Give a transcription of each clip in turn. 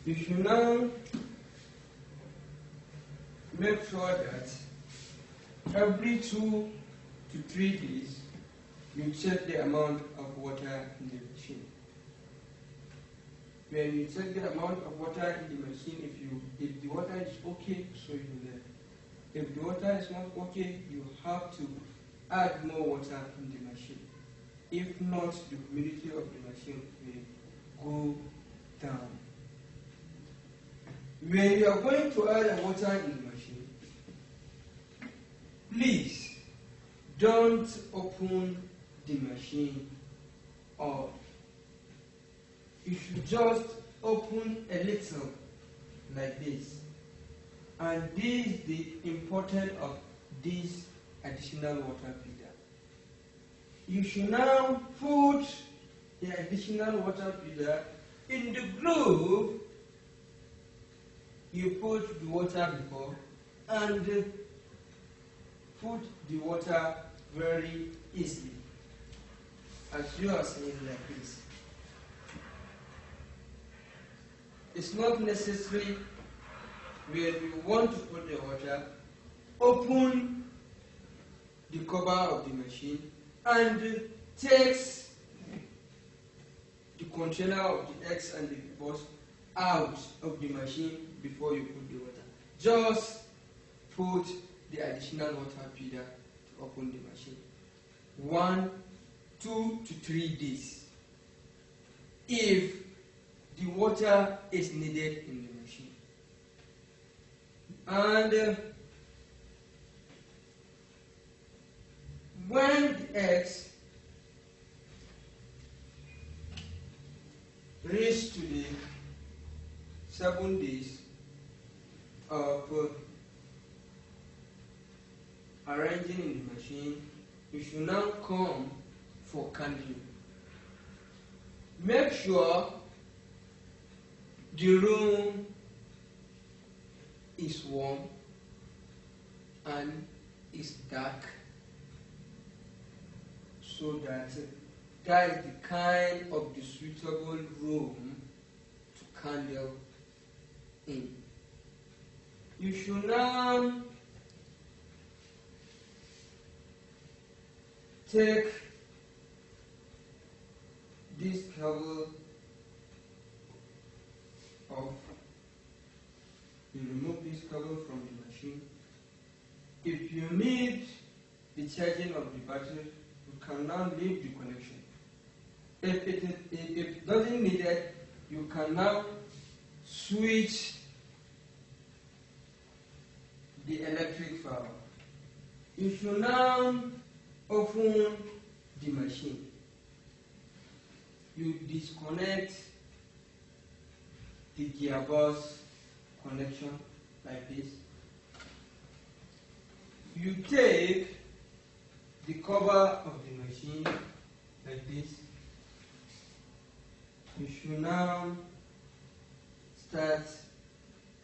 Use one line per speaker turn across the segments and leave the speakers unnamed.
You should now make sure that every 2 to 3 days you check the amount of water in the machine. When you check the amount of water in the machine, if the water is okay, so you learn. If the water is not okay, you have to add more water in the machine. If not, the humidity of the machine will go down. When you are going to add water in the machine, please don't open the machine up. You should just open a little like this. And this is the importance of this additional water feeder. You should now put the additional water feeder in the groove you put the water before, and put the water very easily, as you are seeing like this. It's not necessary when you want to put the water, open the cover of the machine and takes the container of the eggs and the box out of the machine before you put the water. Just put the additional water feeder to open the machine. 1, 2 to 3 days. If the water is needed in the machine. And when the eggs reach to the 7 days of arranging in the machine, you should now come for candling. Make sure the room is warm and is dark, so that is the kind of the suitable room to candle in. You should now take this cable off. You remove this cable from the machine. If you need the charging of the battery, you can now leave the connection. If it doesn't need it, you can now switch the electric power. You should now open the machine. You disconnect the gearbox connection like this. You take the cover of the machine like this. You should now start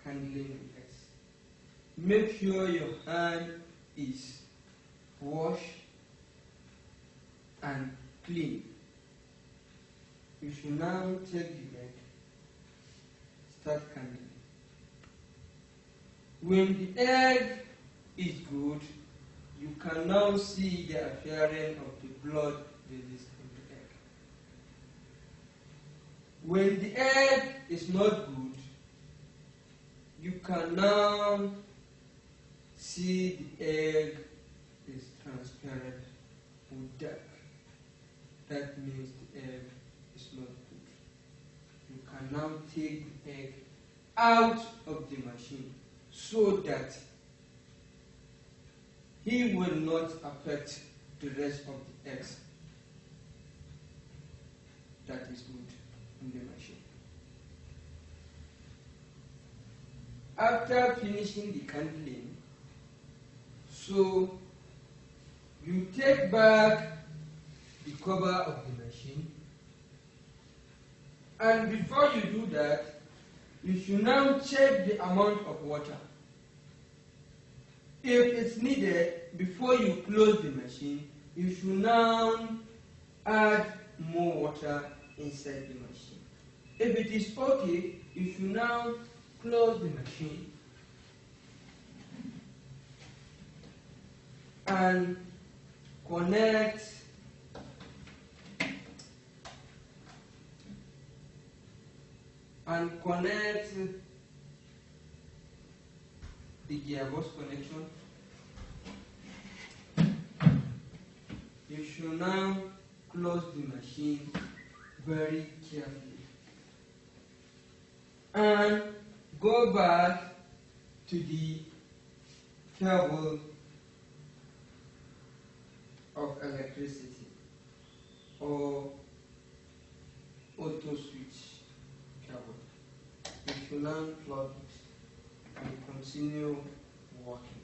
handling the eggs. Make sure your hand is washed and clean. You should now take the egg, start handling. When the egg is good, you can now see the appearance of the blood release in the egg. When the egg is not good, you can now see the egg is transparent or dark. That means the egg is not good. You can now take the egg out of the machine so that he will not affect the rest of the eggs. That is good in the machine. After finishing the candling, so you take back the cover of the machine, and before you do that, you should now check the amount of water. If it's needed, before you close the machine, you should now add more water inside the machine. If it is okay, you should now close the machine and connect the gearbox connection. You should now close the machine very carefully and go back to the cable of electricity or auto switch cable. You should now plug it and continue working.